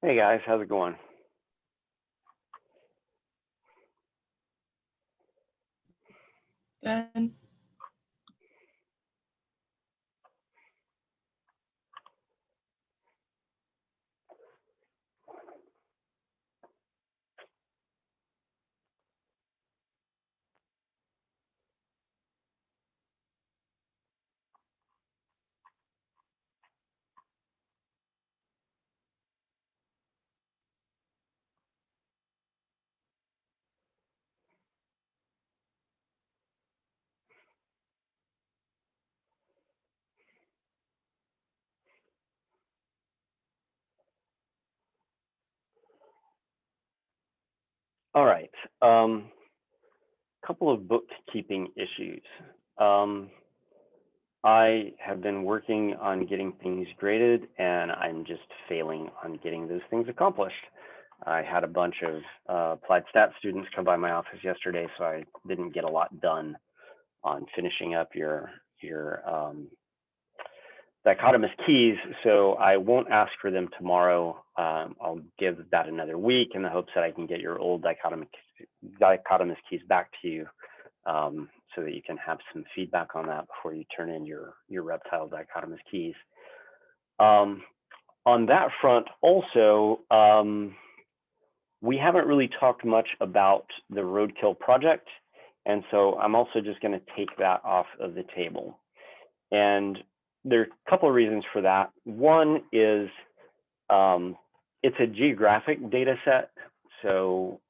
Hey guys, how's it going? Good. All right, couple of bookkeeping issues. I have been working on getting things graded, and I'm just failing on getting those things accomplished. I had a bunch of applied stats students come by my office yesterday, so I didn't get a lot done on finishing up your dichotomous keys, so I won't ask for them tomorrow. I'll give that another week in the hopes that I can get your old dichotomous keys back to you, so that you can have some feedback on that before you turn in your reptile dichotomous keys. On that front, also, we haven't really talked much about the roadkill project, and so I'm also just going to take that off of the table. And there are a couple of reasons for that. One is it's a geographic data set. So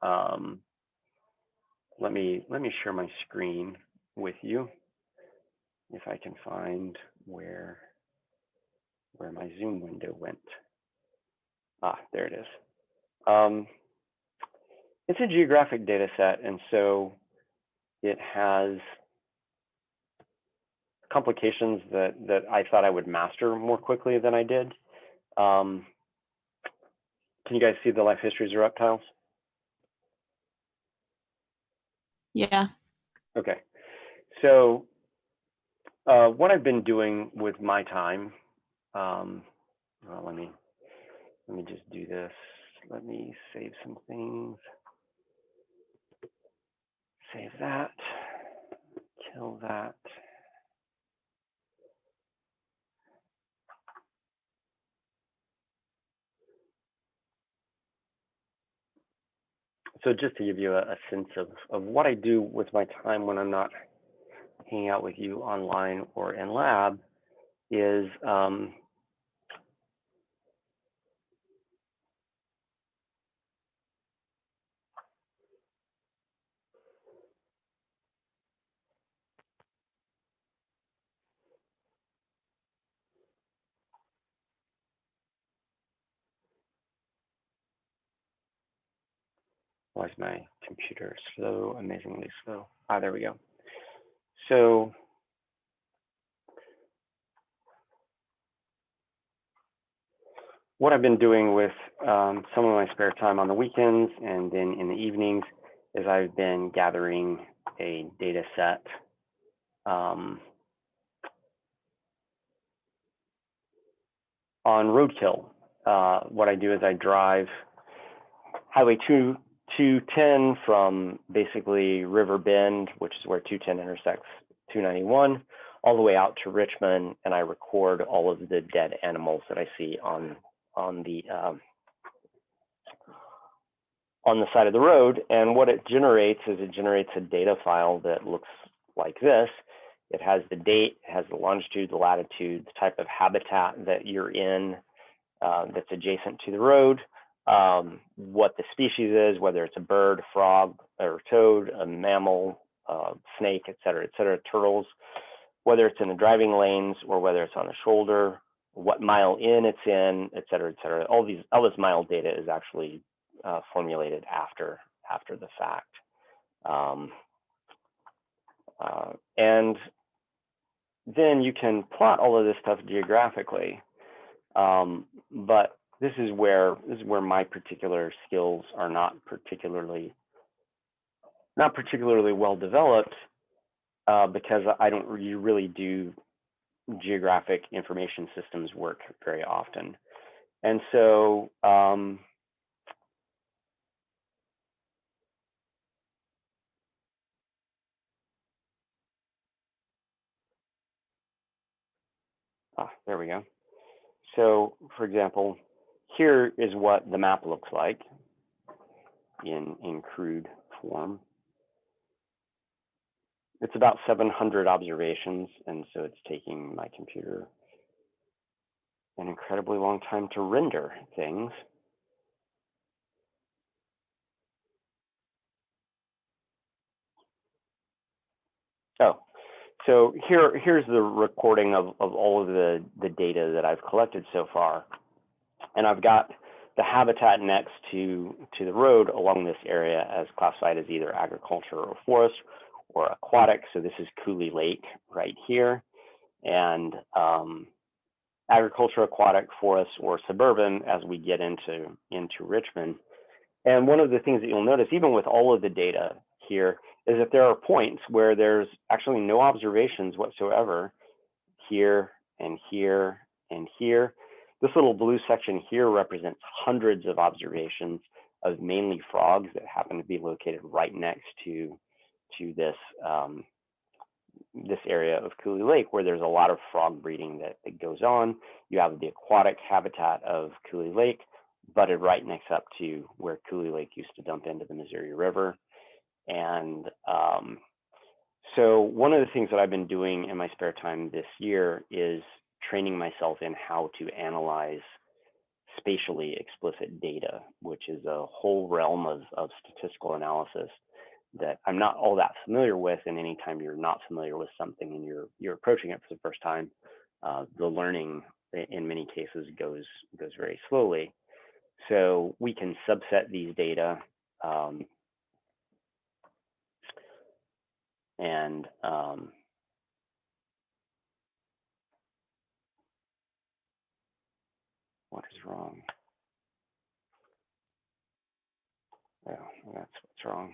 let me share my screen with you if I can find where my Zoom window went. Ah, there it is. It's a geographic data set, and so it has complications that I thought I would master more quickly than I did. Can you guys see the life histories of reptiles? Yeah. Okay. So what I've been doing with my time, well, let me just do this. Let me save some things. Save that. Kill that. So just to give you a sense of what I do with my time when I'm not hanging out with you online or in lab is why is my computer slow, amazingly slow? Ah, there we go. So what I've been doing with some of my spare time on the weekends and then in the evenings is I've been gathering a data set on roadkill. What I do is I drive Highway 210 from basically River Bend, which is where 210 intersects 291, all the way out to Richmond, and I record all of the dead animals that I see on the side of the road. And what it generates is it generates a data file that looks like this. It has the date, it has the longitude, the latitude, the type of habitat that you're in that's adjacent to the road, what the species is, whether it's a bird, a frog, or a toad, a mammal, snake, et cetera, turtles, whether it's in the driving lanes or whether it's on the shoulder, what mile in it's in, et cetera, et cetera. All this mile data is actually formulated after the fact. And then you can plot all of this stuff geographically. But this is where my particular skills are not particularly well developed, because I don't really do geographic information systems work very often. And so There we go. So, for example, here is what the map looks like in crude form. It's about 700 observations, and so it's taking my computer an incredibly long time to render things. Oh, so here's the recording of all of the data that I've collected so far. And I've got the habitat next to the road along this area as classified as either agriculture or forest or aquatic. So this is Cooley Lake right here. And agriculture, aquatic, forest, or suburban as we get into Richmond. And one of the things that you'll notice, even with all of the data here, is that there are points where there's actually no observations whatsoever here and here and here. This little blue section here represents hundreds of observations of mainly frogs that happen to be located right next to this this area of Cooley Lake, where there's a lot of frog breeding that goes on. You have the aquatic habitat of Cooley Lake butted right next up to where Cooley Lake used to dump into the Missouri River. And so one of the things that I've been doing in my spare time this year is training myself in how to analyze spatially explicit data, which is a whole realm of statistical analysis that I'm not all that familiar with. And anytime you're not familiar with something and you're approaching it for the first time, the learning in many cases goes very slowly. So we can subset these data and what is wrong? Oh, that's what's wrong.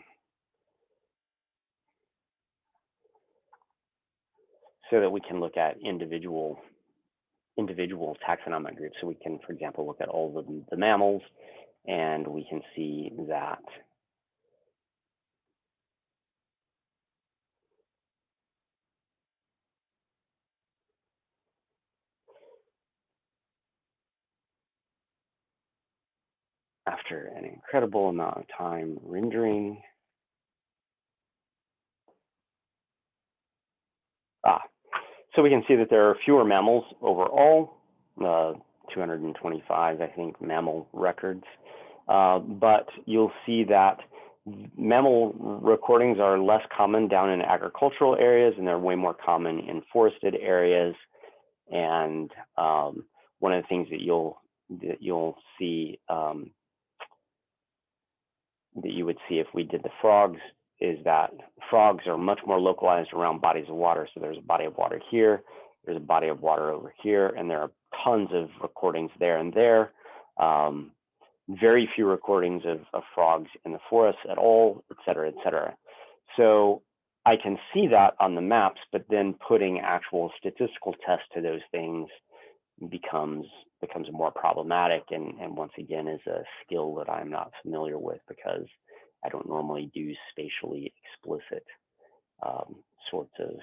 So that we can look at individual taxonomic groups. So we can, for example, look at all of the mammals, and we can see that after an incredible amount of time rendering, so we can see that there are fewer mammals overall, 225, I think, mammal records. But you'll see that mammal recordings are less common down in agricultural areas, and they're way more common in forested areas. And one of the things that you'll see that you would see if we did the frogs is that frogs are much more localized around bodies of water. So there's a body of water here, there's a body of water over here, and there are tons of recordings there and there. Very few recordings of frogs in the forest at all, et cetera, et cetera. So I can see that on the maps, but then putting actual statistical tests to those things becomes more problematic, and once again is a skill that I'm not familiar with because I don't normally do spatially explicit sorts of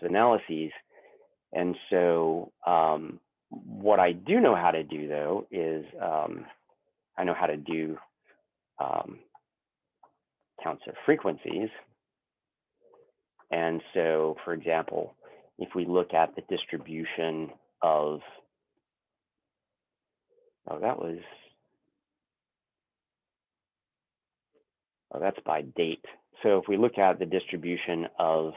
analyses. And so what I do know how to do though is I know how to do counts of frequencies. And so, for example, if we look at the distribution of that's by date. So if we look at the distribution of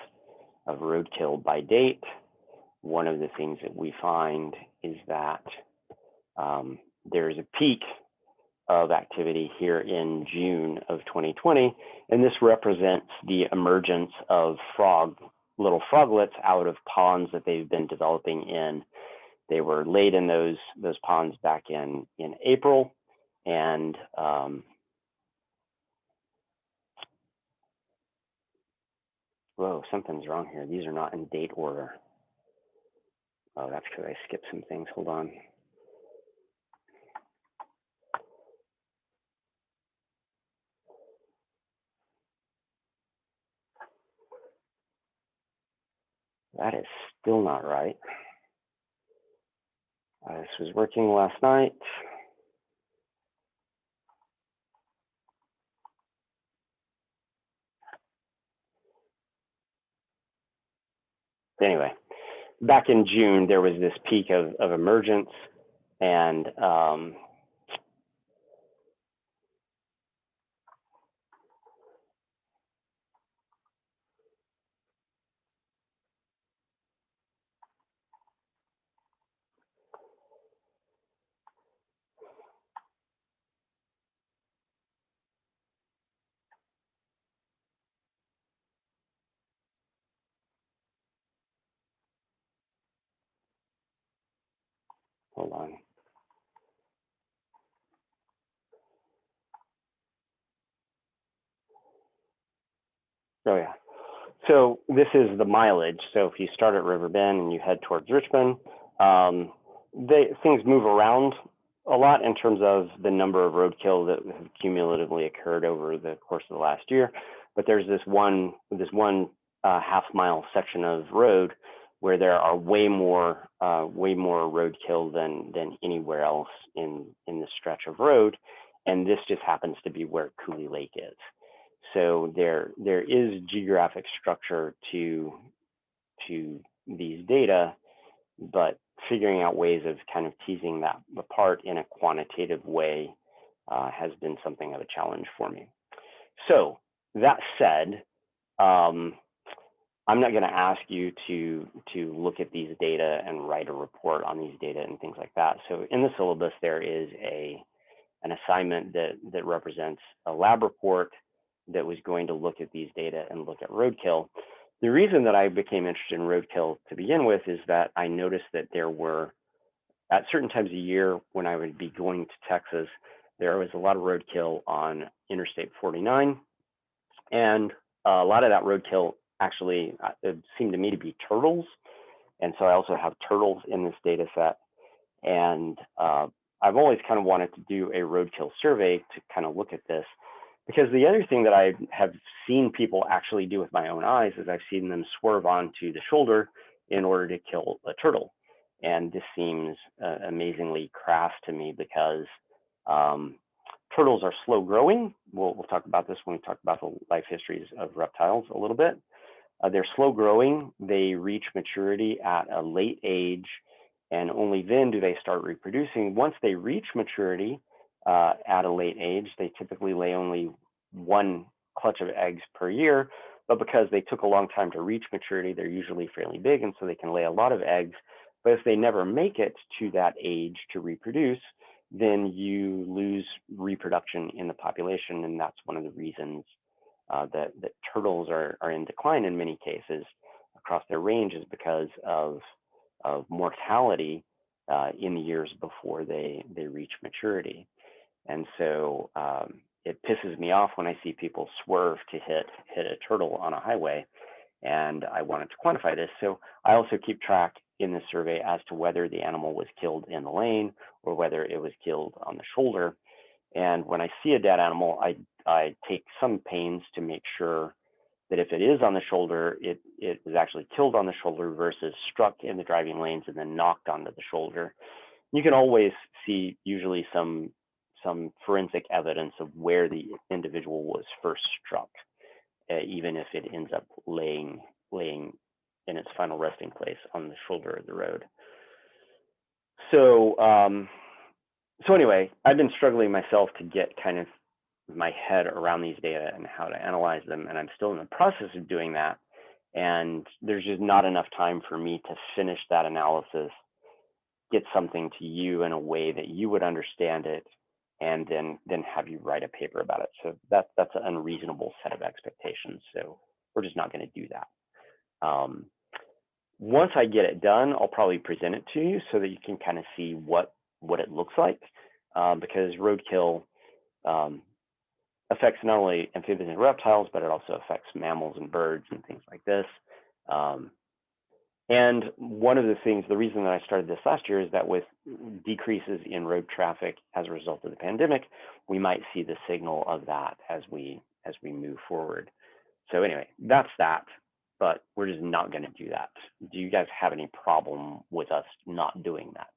roadkill by date, one of the things that we find is that there's a peak of activity here in June of 2020, and this represents the emergence of little froglets out of ponds that they've been developing in. They were laid in those ponds back in April, and whoa, something's wrong here. These are not in date order. Oh, that's because I skipped some things. Hold on. That is still not right. This was working last night. Anyway, back in June, there was this peak of emergence, and hold on. Oh yeah. So this is the mileage. So if you start at River Bend and you head towards Richmond, things move around a lot in terms of the number of roadkill that have cumulatively occurred over the course of the last year. But there's this one half-mile section of road where there are way more roadkill than anywhere else in this stretch of road, and this just happens to be where Cooley Lake is. So there is geographic structure to these data, but figuring out ways of kind of teasing that apart in a quantitative way has been something of a challenge for me. So that said, I'm not going to ask you to look at these data and write a report on these data and things like that. So in the syllabus, there is an assignment that represents a lab report that was going to look at these data and look at roadkill. The reason that I became interested in roadkill to begin with is that I noticed that there were, at certain times of year when I would be going to Texas, there was a lot of roadkill on Interstate 49. And a lot of that roadkill actually it seemed to me to be turtles. And so I also have turtles in this data set. And I've always kind of wanted to do a roadkill survey to kind of look at this, because the other thing that I have seen people actually do with my own eyes is I've seen them swerve onto the shoulder in order to kill a turtle. And this seems amazingly crass to me because turtles are slow growing. We'll talk about this when we talk about the life histories of reptiles a little bit. They're slow growing. They reach maturity at a late age, and only then do they start reproducing. Once they reach maturity at a late age, they typically lay only one clutch of eggs per year, but because they took a long time to reach maturity, they're usually fairly big, and so they can lay a lot of eggs. But if they never make it to that age to reproduce, then you lose reproduction in the population, and that's one of the reasons that turtles are in decline in many cases across their range, is because of mortality in the years before they reach maturity. And so it pisses me off when I see people swerve to hit a turtle on a highway, and I wanted to quantify this. So I also keep track in this survey as to whether the animal was killed in the lane or whether it was killed on the shoulder. And when I see a dead animal, I take some pains to make sure that if it is on the shoulder, it was actually killed on the shoulder versus struck in the driving lanes and then knocked onto the shoulder. You can always see usually some forensic evidence of where the individual was first struck, even if it ends up laying in its final resting place on the shoulder of the road. So so anyway, I've been struggling myself to get kind of my head around these data and how to analyze them, and I'm still in the process of doing that. And there's just not enough time for me to finish that analysis, get something to you in a way that you would understand it, and then have you write a paper about it. So that's an unreasonable set of expectations. So we're just not going to do that. Once I get it done, I'll probably present it to you so that you can kind of see what it looks like, because roadkill affects not only amphibians and reptiles, but it also affects mammals and birds and things like this. And one of the things, the reason that I started this last year is that with decreases in road traffic as a result of the pandemic, we might see the signal of that as we move forward. So anyway, that's that, but we're just not going to do that. Do you guys have any problem with us not doing that?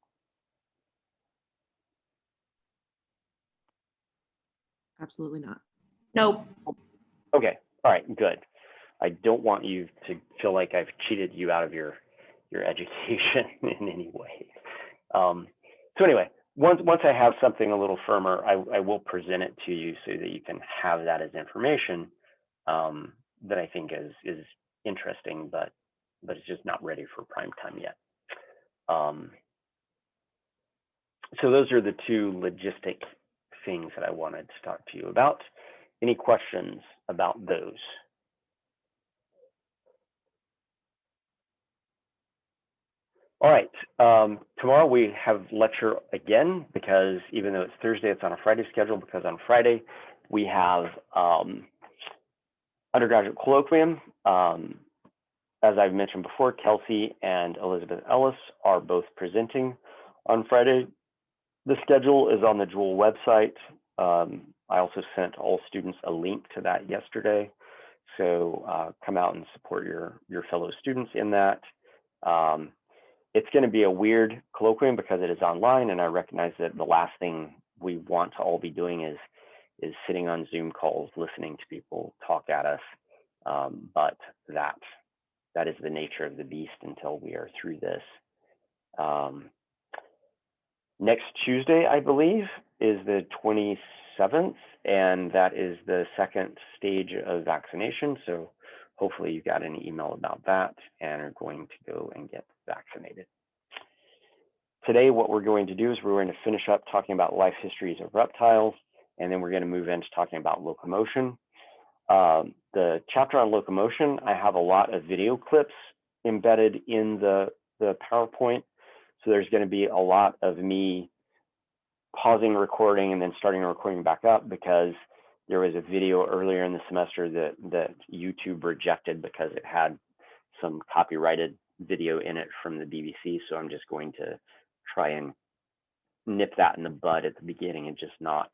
Absolutely not. Nope. Okay, all right, good. I don't want you to feel like I've cheated you out of your education in any way. So anyway, once I have something a little firmer, I will present it to you so that you can have that as information that I think is interesting, but it's just not ready for prime time yet. So those are the two logistic things that I wanted to talk to you about. Any questions about those? All right, tomorrow we have lecture again, because even though it's Thursday, it's on a Friday schedule, because on Friday we have undergraduate colloquium. As I've mentioned before, Kelsey and Elizabeth Ellis are both presenting on Friday. The schedule is on the Jewel website. I also sent all students a link to that yesterday. So come out and support your fellow students in that. It's going to be a weird colloquium because it is online, and I recognize that the last thing we want to all be doing is sitting on Zoom calls, listening to people talk at us. But that is the nature of the beast until we are through this. Next Tuesday, I believe, is the 27th, and that is the second stage of vaccination. So hopefully you got an email about that and are going to go and get vaccinated. Today, what we're going to do is we're going to finish up talking about life histories of reptiles, and then we're going to move into talking about locomotion. The chapter on locomotion, I have a lot of video clips embedded in the PowerPoint. So there's going to be a lot of me pausing recording and then starting recording back up, because there was a video earlier in the semester that YouTube rejected because it had some copyrighted video in it from the BBC. So I'm just going to try and nip that in the bud at the beginning and just not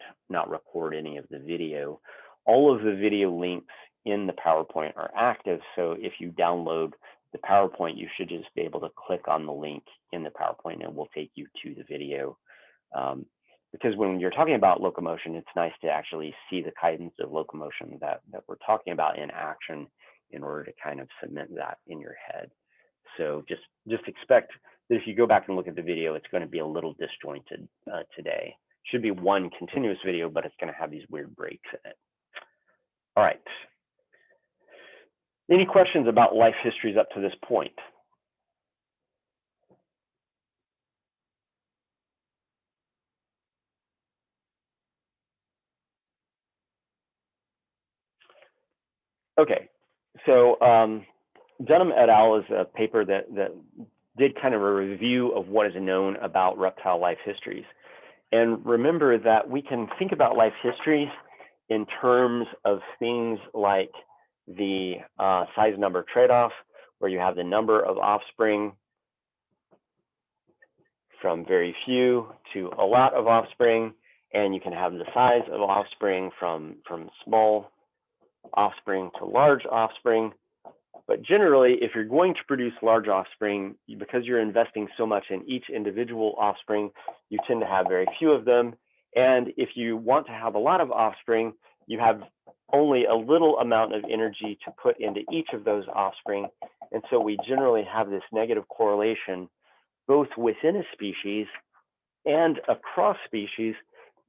record any of the video. All of the video links in the PowerPoint are active. So if you download the PowerPoint, you should just be able to click on the link in the PowerPoint and it will take you to the video. Because when you're talking about locomotion, it's nice to actually see the kinds of locomotion that we're talking about in action in order to kind of cement that in your head. So just expect that if you go back and look at the video, it's going to be a little disjointed today. Should be one continuous video, but it's going to have these weird breaks in it. All right. Any questions about life histories up to this point? Okay, so Dunham et al. Is a paper that did kind of a review of what is known about reptile life histories. And remember that we can think about life histories in terms of things like the size number trade-off, where you have the number of offspring from very few to a lot of offspring, and you can have the size of offspring from small offspring to large offspring. But generally, if you're going to produce large offspring, because you're investing so much in each individual offspring, you tend to have very few of them. And if you want to have a lot of offspring, you have only a little amount of energy to put into each of those offspring. And so we generally have this negative correlation, both within a species and across species,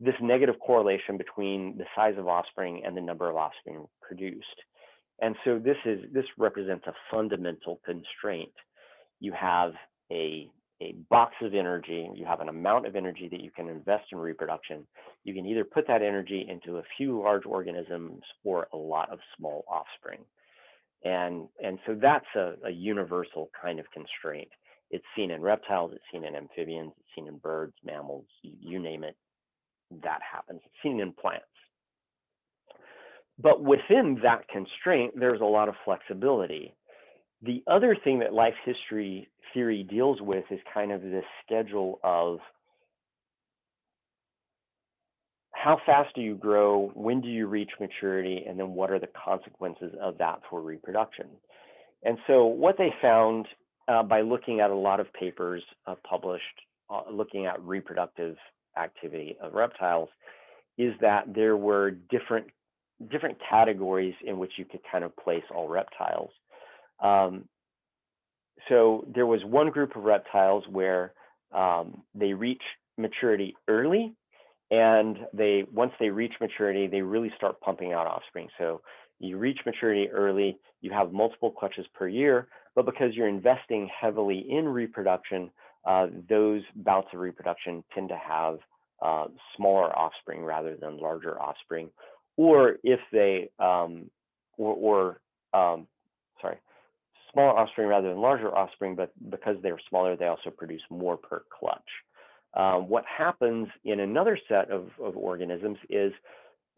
this negative correlation between the size of offspring and the number of offspring produced. And so this represents a fundamental constraint. You have a box of energy, you have an amount of energy that you can invest in reproduction. You can either put that energy into a few large organisms or a lot of small offspring. And so that's a universal kind of constraint. It's seen in reptiles, it's seen in amphibians, it's seen in birds, mammals, you name it, that happens. It's seen in plants. But within that constraint, there's a lot of flexibility. The other thing that life history theory deals with is kind of this schedule of how fast do you grow, when do you reach maturity, and then what are the consequences of that for reproduction. And so what they found by looking at a lot of papers published looking at reproductive activity of reptiles is that there were different categories in which you could kind of place all reptiles. So there was one group of reptiles where they reach maturity early, and once they reach maturity, they really start pumping out offspring. So you reach maturity early, you have multiple clutches per year, but because you're investing heavily in reproduction, those bouts of reproduction tend to have smaller offspring rather than larger offspring, or if they sorry, smaller offspring rather than larger offspring, but because they're smaller, they also produce more per clutch. What happens in another set of organisms is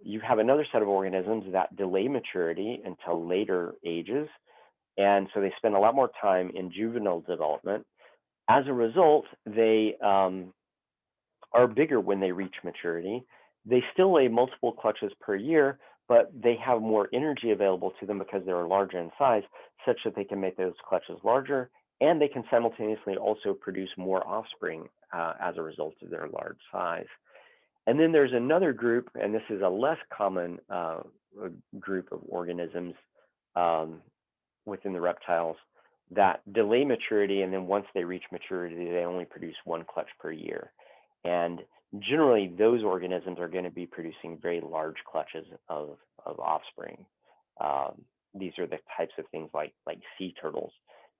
you have another set of organisms that delay maturity until later ages, and so they spend a lot more time in juvenile development. As a result, they are bigger when they reach maturity. They still lay multiple clutches per year, but they have more energy available to them because they're larger in size, such that they can make those clutches larger, and they can simultaneously also produce more offspring as a result of their large size. And then there's another group, and this is a less common group of organisms within the reptiles that delay maturity, and then once they reach maturity, they only produce one clutch per year. And generally, those organisms are going to be producing very large clutches of offspring. These are the types of things like sea turtles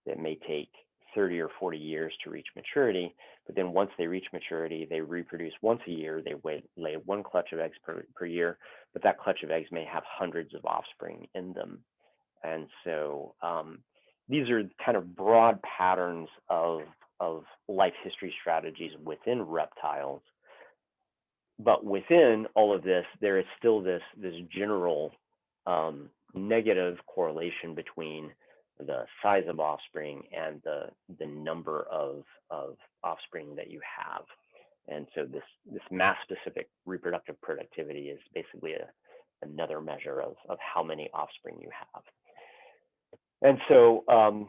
that may take 30 or 40 years to reach maturity, but then once they reach maturity, they reproduce once a year. They lay one clutch of eggs per year, but that clutch of eggs may have hundreds of offspring in them. And so these are kind of broad patterns of life history strategies within reptiles. But within all of this, there is still this general negative correlation between the size of offspring and the number of offspring that you have. And so this mass-specific reproductive productivity is basically another measure of how many offspring you have. And so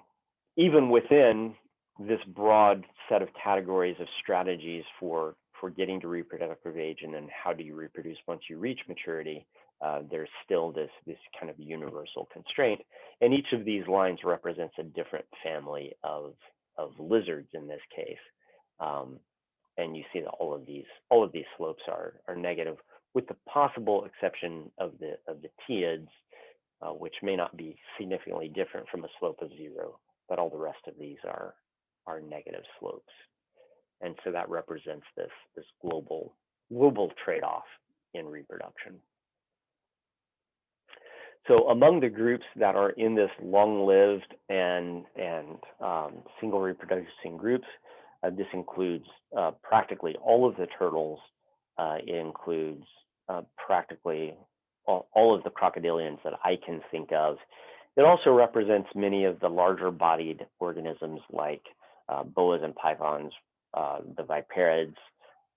even within this broad set of categories of strategies for getting to reproductive age, and then how do you reproduce once you reach maturity, there's still this kind of universal constraint. And each of these lines represents a different family of lizards in this case. And you see that all of these slopes are negative, with the possible exception of the teiids, which may not be significantly different from a slope of 0, but all the rest of these are negative slopes. And so that represents this global trade-off in reproduction. So among the groups that are in this long-lived and single reproducing groups, this includes practically all of the turtles. It includes practically all of the crocodilians that I can think of. It also represents many of the larger bodied organisms like boas and pythons, the viperids.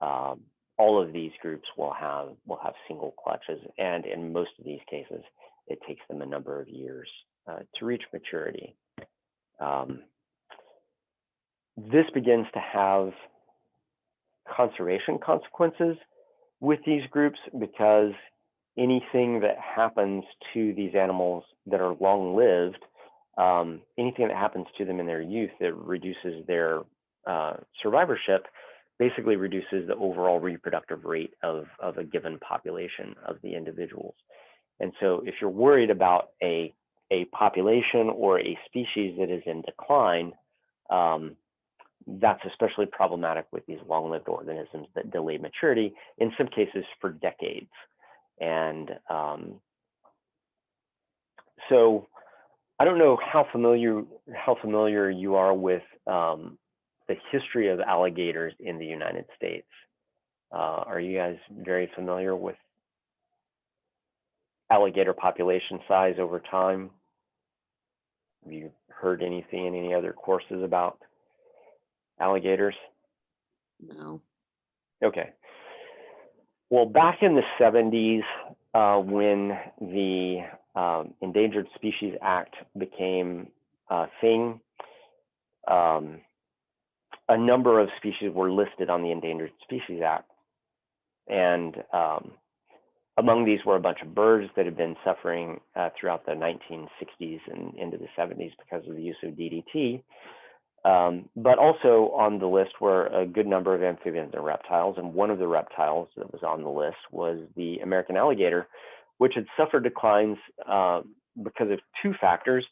All of these groups will have single clutches, and in most of these cases, it takes them a number of years to reach maturity. This begins to have conservation consequences with these groups, because anything that happens to these animals that are long-lived, anything that happens to them in their youth that reduces their survivorship, basically reduces the overall reproductive rate of a given population of the individuals. And so if you're worried about a population or a species that is in decline, that's especially problematic with these long-lived organisms that delay maturity, in some cases for decades. And so I don't know how familiar you are with the history of alligators in the United States. Are you guys very familiar with alligator population size over time? Have you heard anything in any other courses about alligators? No. Okay. Well, back in the 70s, when the Endangered Species Act became a thing, a number of species were listed on the Endangered Species Act. And Among these were a bunch of birds that had been suffering throughout the 1960s and into the 70s because of the use of DDT. But also on the list were a good number of amphibians and reptiles, and one of the reptiles that was on the list was the American alligator, which had suffered declines because of two factors.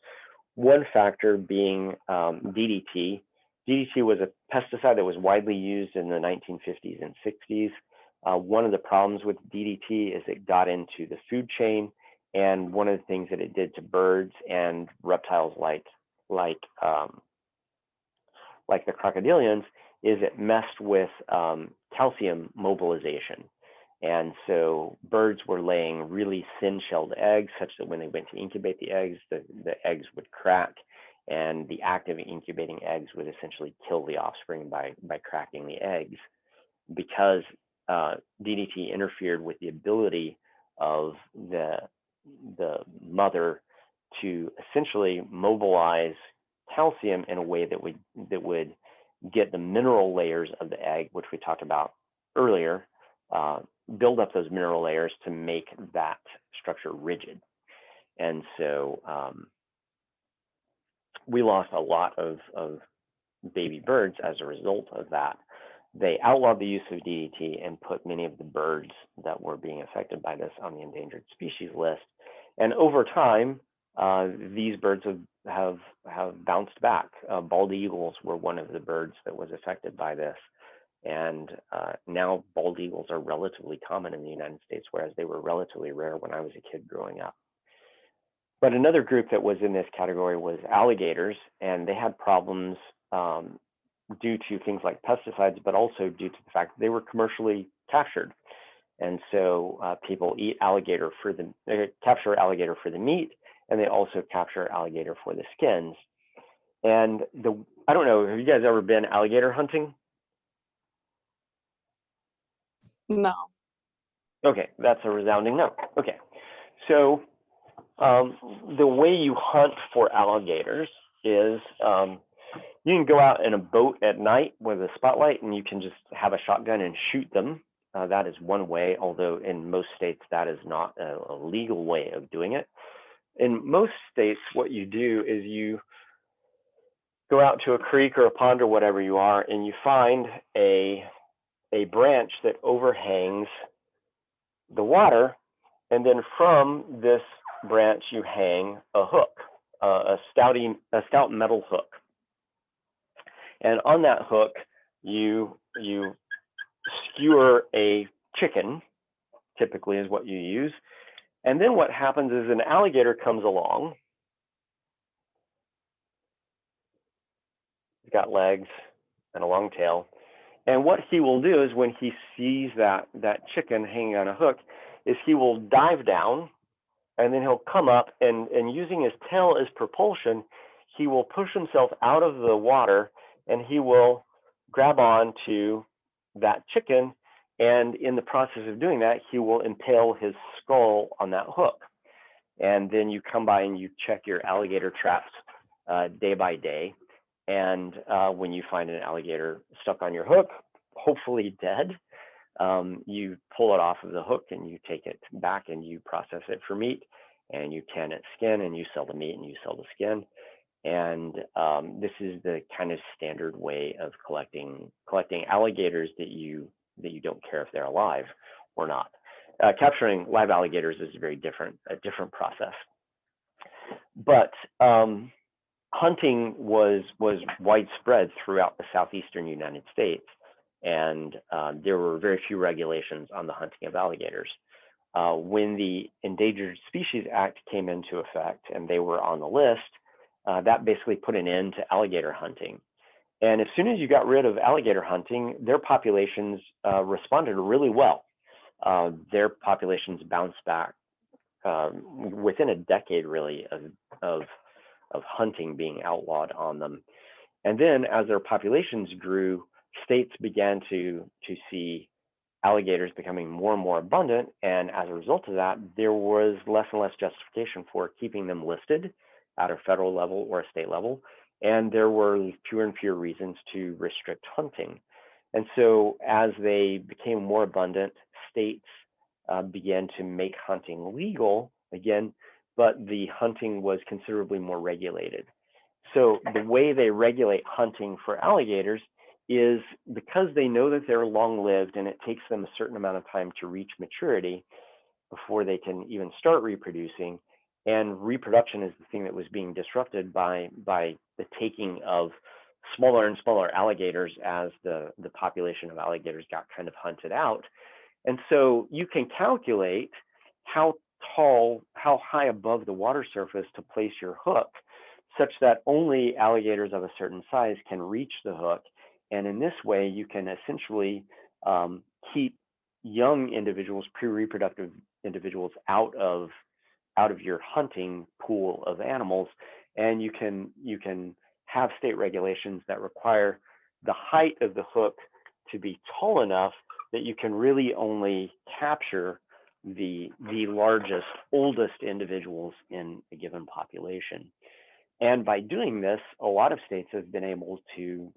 One factor being DDT. DDT was a pesticide that was widely used in the 1950s and 60s. One of the problems with DDT is it got into the food chain, and one of the things that it did to birds and reptiles like the crocodilians is it messed with calcium mobilization. And so birds were laying really thin-shelled eggs such that when they went to incubate the eggs would crack, and the act of incubating eggs would essentially kill the offspring by cracking the eggs, because DDT interfered with the ability of the mother to essentially mobilize calcium in a way that would get the mineral layers of the egg, which we talked about earlier, build up those mineral layers to make that structure rigid. And so we lost a lot of baby birds as a result of that. They outlawed the use of DDT and put many of the birds that were being affected by this on the endangered species list. And over time, these birds have bounced back. Bald eagles were one of the birds that was affected by this. And now bald eagles are relatively common in the United States, whereas they were relatively rare when I was a kid growing up. But another group that was in this category was alligators, and they had problems due to things like pesticides, but also due to the fact that they were commercially captured. And so people eat alligator they capture alligator for the meat, and they also capture alligator for the skins. And I don't know, have you guys ever been alligator hunting? No. Okay, that's a resounding no. Okay, so the way you hunt for alligators is you can go out in a boat at night with a spotlight, and you can just have a shotgun and shoot them. That is one way, although in most states that is not a legal way of doing it. In most states, what you do is you go out to a creek or a pond or whatever you are, and you find a branch that overhangs the water, and then from this branch you hang a hook, a stout metal hook. And on that hook, you skewer a chicken, typically is what you use. And then what happens is an alligator comes along. He's got legs and a long tail. And what he will do is when he sees that chicken hanging on a hook, is he will dive down, and then he'll come up and using his tail as propulsion, he will push himself out of the water, and he will grab on to that chicken, and in the process of doing that, he will impale his skull on that hook. And then you come by and you check your alligator traps day by day. And when you find an alligator stuck on your hook, hopefully dead, you pull it off of the hook and you take it back and you process it for meat, and you tan its skin, and you sell the meat and you sell the skin. And this is the kind of standard way of collecting alligators that you don't care if they're alive or not. Capturing live alligators is a different process. But hunting was widespread throughout the southeastern United States, and there were very few regulations on the hunting of alligators. When the Endangered Species Act came into effect and they were on the list, that basically put an end to alligator hunting. And as soon as you got rid of alligator hunting, their populations responded really well. Their populations bounced back within a decade, really, of hunting being outlawed on them. And then as their populations grew, states began to see alligators becoming more and more abundant. And as a result of that, there was less and less justification for keeping them listed at a federal level or a state level. And there were fewer and fewer reasons to restrict hunting. And so as they became more abundant, states began to make hunting legal again, but the hunting was considerably more regulated. So the way they regulate hunting for alligators is because they know that they're long-lived and it takes them a certain amount of time to reach maturity before they can even start reproducing. And reproduction is the thing that was being disrupted by the taking of smaller and smaller alligators as the population of alligators got kind of hunted out. And so you can calculate how tall, how high above the water surface to place your hook, such that only alligators of a certain size can reach the hook. And in this way, you can essentially keep young individuals, pre-reproductive individuals, out of your hunting pool of animals, and you can have state regulations that require the height of the hook to be tall enough that you can really only capture the largest, oldest individuals in a given population. And by doing this, a lot of states have been able to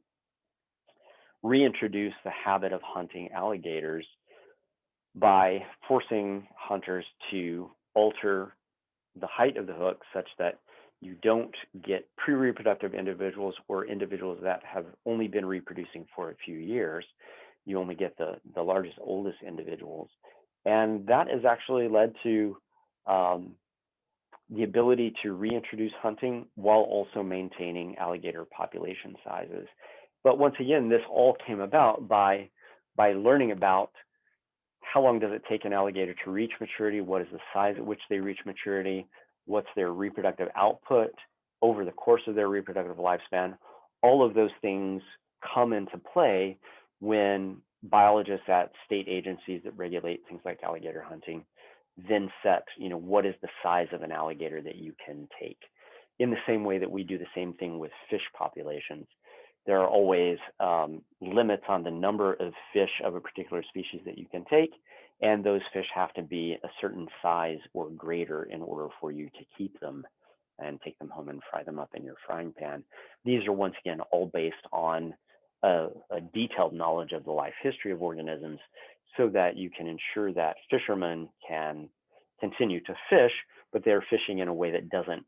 reintroduce the habit of hunting alligators by forcing hunters to alter the height of the hook such that you don't get pre-reproductive individuals or individuals that have only been reproducing for a few years. You only get the largest, oldest individuals. And that has actually led to the ability to reintroduce hunting while also maintaining alligator population sizes. But once again, this all came about by learning about how long does it take an alligator to reach maturity, what is the size at which they reach maturity, what's their reproductive output over the course of their reproductive lifespan. All of those things come into play when biologists at state agencies that regulate things like alligator hunting then set, what is the size of an alligator that you can take. In the same way that we do the same thing with fish populations. There are always limits on the number of fish of a particular species that you can take, and those fish have to be a certain size or greater in order for you to keep them and take them home and fry them up in your frying pan. These are, once again, all based on a detailed knowledge of the life history of organisms so that you can ensure that fishermen can continue to fish, but they're fishing in a way that doesn't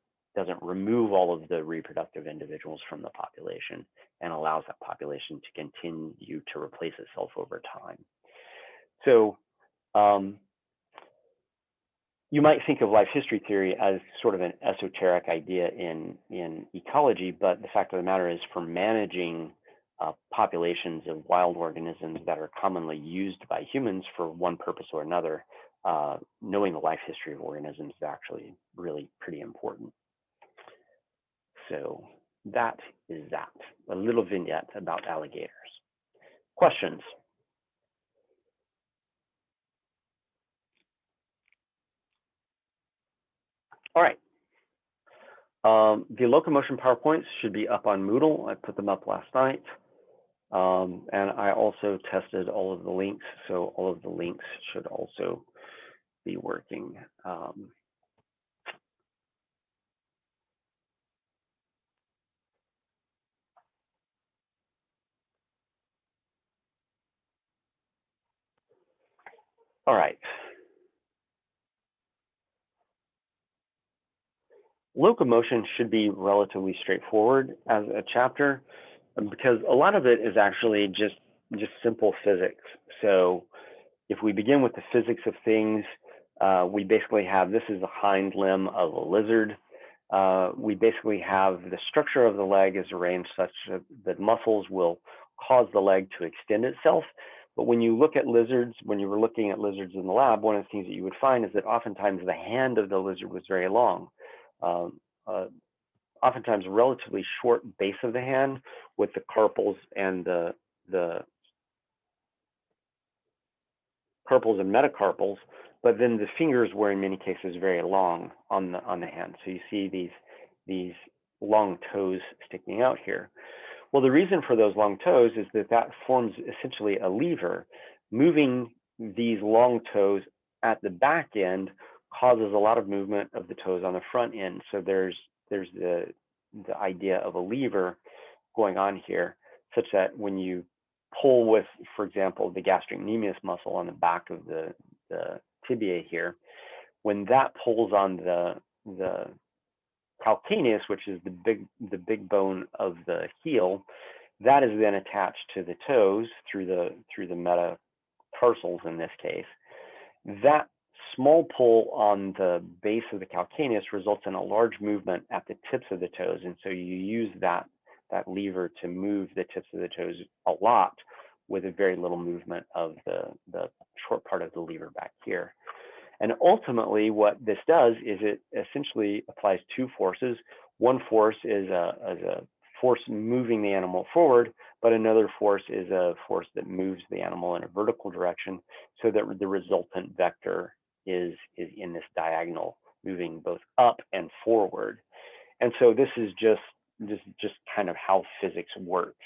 remove all of the reproductive individuals from the population and allows that population to continue to replace itself over time. So you might think of life history theory as sort of an esoteric idea in ecology, but the fact of the matter is, for managing populations of wild organisms that are commonly used by humans for one purpose or another, knowing the life history of organisms is actually really pretty important. So that is that, a little vignette about alligators. Questions? All right. The locomotion PowerPoints should be up on Moodle. I put them up last night. And I also tested all of the links, so all of the links should also be working. All right. Locomotion should be relatively straightforward as a chapter because a lot of it is actually just simple physics. So if we begin with the physics of things, we basically have, this is the hind limb of a lizard. We basically have the structure of the leg is arranged such that muscles will cause the leg to extend itself. But when you look at lizards, when you were looking at lizards in the lab, one of the things that you would find is that oftentimes the hand of the lizard was very long. Oftentimes a relatively short base of the hand with the carpals and the carpals and metacarpals, but then the fingers were in many cases very long on the hand. So you see these long toes sticking out here. Well, the reason for those long toes is that forms essentially a lever. Moving these long toes at the back end causes a lot of movement of the toes on the front end. So there's the idea of a lever going on here, such that when you pull with, for example, the gastrocnemius muscle on the back of the tibia here. When that pulls on the calcaneus, which is the big bone of the heel, that is then attached to the toes through the metatarsals in this case. That small pull on the base of the calcaneus results in a large movement at the tips of the toes, and so you use that lever to move the tips of the toes a lot with a very little movement of the short part of the lever back here. And ultimately what this does is it essentially applies two forces. One force is a force moving the animal forward, but another force is a force that moves the animal in a vertical direction, so that the resultant vector is in this diagonal, moving both up and forward. And so this is just kind of how physics works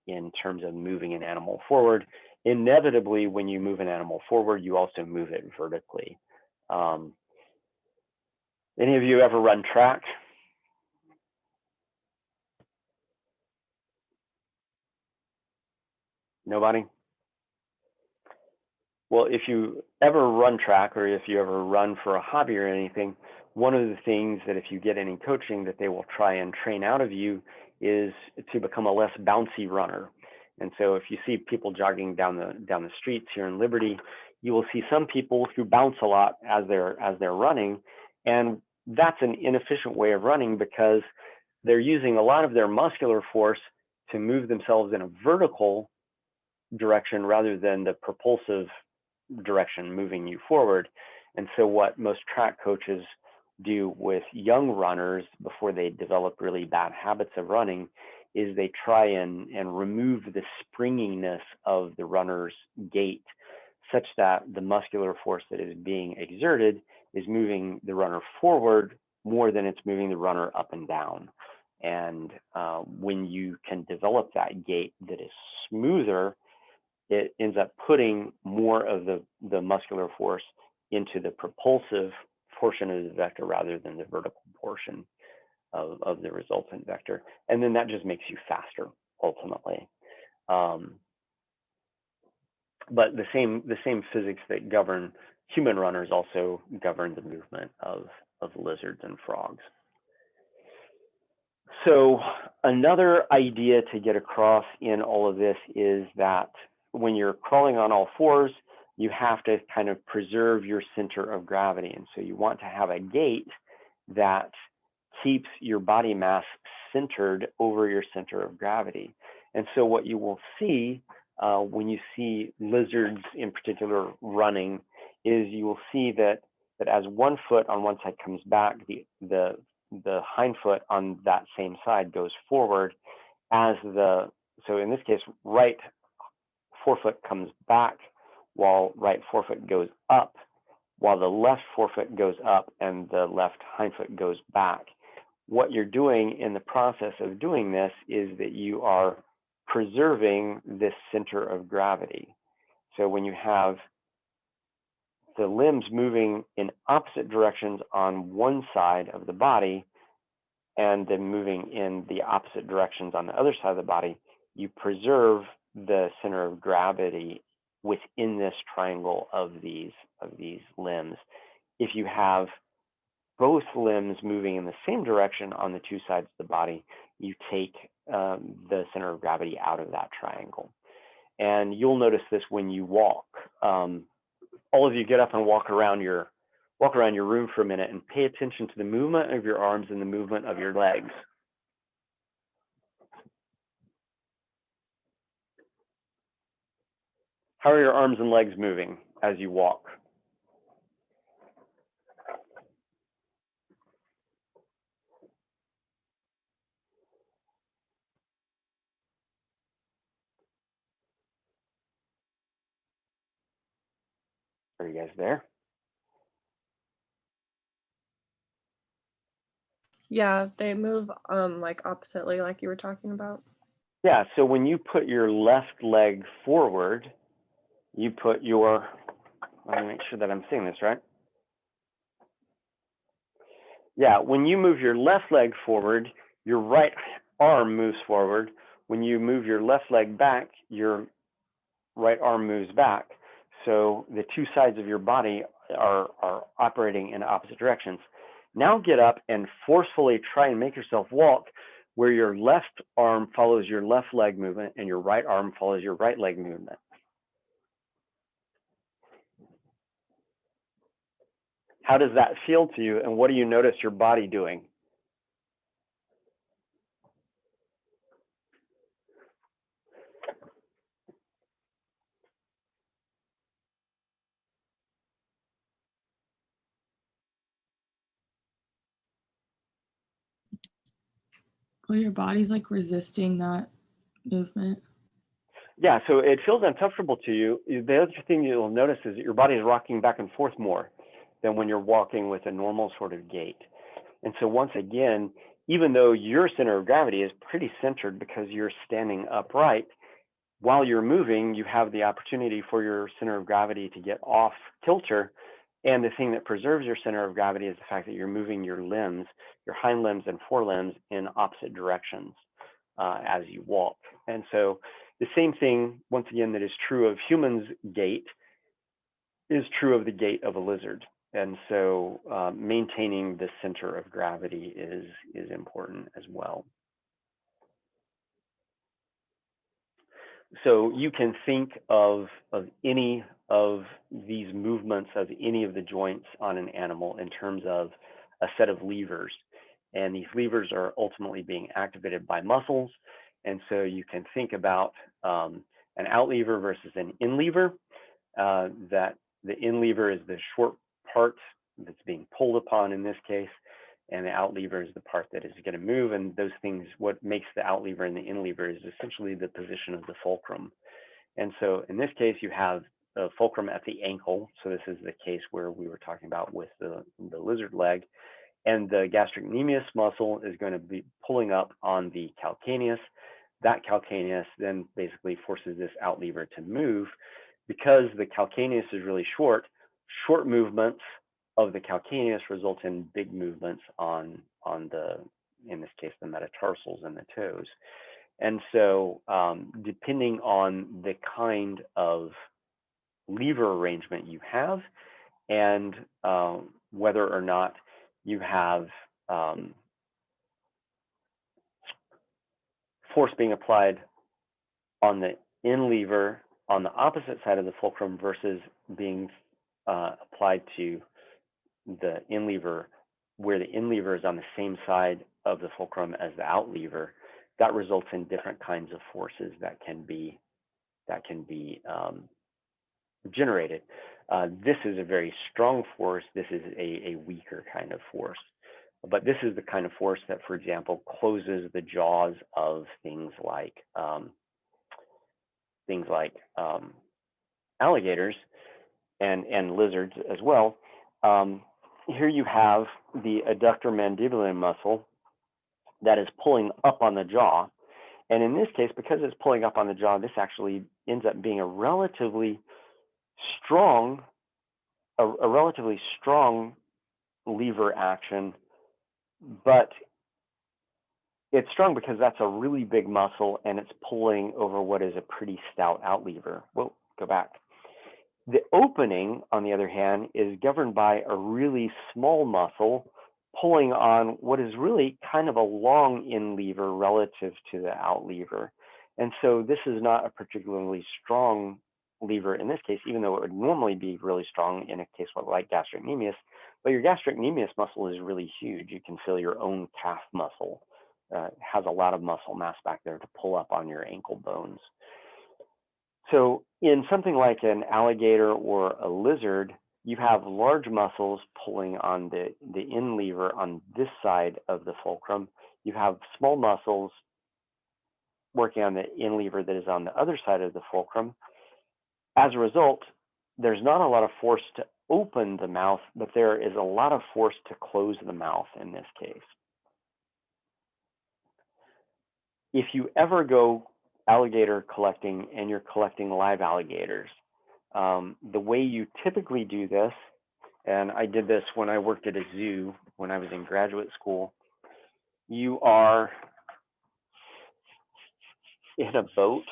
in terms of moving an animal forward. Inevitably, when you move an animal forward, you also move it vertically. Any of you ever run track? Nobody? Well, if you ever run track, or if you ever run for a hobby or anything, one of the things that if you get any coaching that they will try and train out of you is to become a less bouncy runner. And so if you see people jogging down the streets here in Liberty, you will see some people who bounce a lot as they're running, and that's an inefficient way of running because they're using a lot of their muscular force to move themselves in a vertical direction rather than the propulsive direction moving you forward. And so what most track coaches do with young runners before they develop really bad habits of running is they try and remove the springiness of the runner's gait, such that the muscular force that is being exerted is moving the runner forward more than it's moving the runner up and down. And when you can develop that gait that is smoother, it ends up putting more of the muscular force into the propulsive portion of the vector rather than the vertical portion of the resultant vector. And then that just makes you faster ultimately. But the same physics that govern human runners also govern the movement of lizards and frogs. So another idea to get across in all of this is that when you're crawling on all fours, you have to kind of preserve your center of gravity. And so you want to have a gait that keeps your body mass centered over your center of gravity. And so what you will see when you see lizards in particular running is you will see that as one foot on one side comes back, the hind foot on that same side goes forward so in this case, right forefoot comes back while right forefoot goes up, while the left forefoot goes up and the left hind foot goes back. What you're doing in the process of doing this is that you are preserving this center of gravity. So when you have the limbs moving in opposite directions on one side of the body and then moving in the opposite directions on the other side of the body, you preserve the center of gravity within this triangle of these limbs. If you have both limbs moving in the same direction on the two sides of the body, you take the center of gravity out of that triangle. And you'll notice this when you walk. All of you get up and walk around your room for a minute and pay attention to the movement of your arms and the movement of your legs. How are your arms and legs moving as you walk? Are you guys there? Yeah, they move like oppositely, like you were talking about. Yeah, so when you put your left leg forward, you put your, let me make sure that I'm saying this right. Yeah, when you move your left leg forward, your right arm moves forward. When you move your left leg back, your right arm moves back. so the two sides of your body are operating in opposite directions. Now get up and forcefully try and make yourself walk where your left arm follows your left leg movement and your right arm follows your right leg movement. How does that feel to you, and what do you notice your body doing? Well, your body's like resisting that movement. Yeah, so it feels uncomfortable to you. The other thing you'll notice is that your body is rocking back and forth more than when you're walking with a normal sort of gait. And so once again, even though your center of gravity is pretty centered because you're standing upright, while you're moving, you have the opportunity for your center of gravity to get off kilter. And the thing that preserves your center of gravity is the fact that you're moving your limbs, your hind limbs and forelimbs in opposite directions as you walk. And so the same thing, once again, that is true of humans' gait is true of the gait of a lizard. And so maintaining the center of gravity is important as well. So you can think of any of these movements of any of the joints on an animal in terms of a set of levers. And these levers are ultimately being activated by muscles. And so you can think about an out lever versus an in lever, that the in lever is the short part that's being pulled upon in this case, and the out lever is the part that is going to move. And those things, what makes the out lever and the in lever is essentially the position of the fulcrum. And so in this case, you have the fulcrum at the ankle. So this is the case where we were talking about with the lizard leg. And the gastrocnemius muscle is going to be pulling up on the calcaneus. That calcaneus then basically forces this out lever to move. Because the calcaneus is really short, short movements of the calcaneus result in big movements on the, in this case, the metatarsals and the toes. And so depending on the kind of lever arrangement you have and whether or not you have force being applied on the in lever on the opposite side of the fulcrum versus being applied to the in lever, where the in lever is on the same side of the fulcrum as the out lever, that results in different kinds of forces that can be generated. This is a very strong force. This is a weaker kind of force. But this is the kind of force that, for example, closes the jaws of things like alligators and lizards as well. Here you have the adductor mandibular muscle that is pulling up on the jaw. And in this case, because it's pulling up on the jaw, this actually ends up being a relatively strong lever action, but it's strong because that's a really big muscle and it's pulling over what is a pretty stout out lever. Whoa, go back. The opening, on the other hand, is governed by a really small muscle pulling on what is really kind of a long in lever relative to the out lever. And so this is not a particularly strong lever in this case, even though it would normally be really strong in a case like gastrocnemius. But your gastrocnemius muscle is really huge. You can feel your own calf muscle. Has a lot of muscle mass back there to pull up on your ankle bones. So in something like an alligator or a lizard, you have large muscles pulling on the in lever on this side of the fulcrum. You have small muscles working on the in lever that is on the other side of the fulcrum. As a result, there's not a lot of force to open the mouth, but there is a lot of force to close the mouth in this case. If you ever go alligator collecting and you're collecting live alligators, the way you typically do this, and I did this when I worked at a zoo when I was in graduate school, you are in a boat.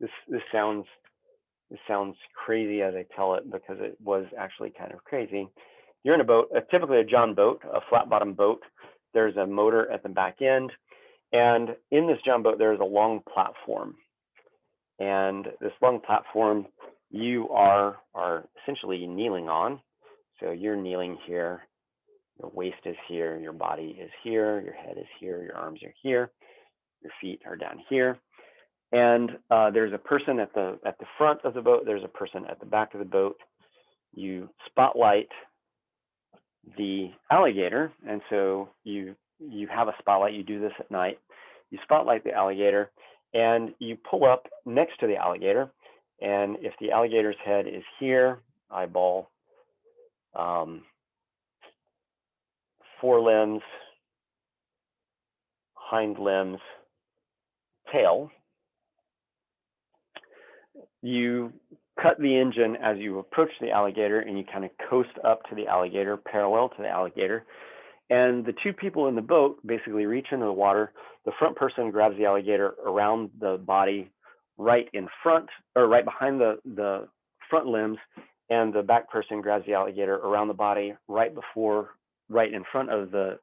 This sounds It sounds crazy as I tell it because it was actually kind of crazy. You're in a boat, typically a John boat, a flat bottom boat. There's a motor at the back end. And in this John boat, there's a long platform. And this long platform you are essentially kneeling on. So you're kneeling here, your waist is here, your body is here, your head is here, your arms are here, your feet are down here. And there's a person at the front of the boat, there's a person at the back of the boat. You spotlight the alligator, and so you have a spotlight, you do this at night. You spotlight the alligator, and you pull up next to the alligator, and if the alligator's head is here, eyeball, forelimbs, hind limbs, tail, you cut the engine as you approach the alligator, and you kind of coast up to the alligator, parallel to the alligator. And the two people in the boat basically reach into the water. The front person grabs the alligator around the body, right in front, or right behind the front limbs, and the back person grabs the alligator around the body, right in front of the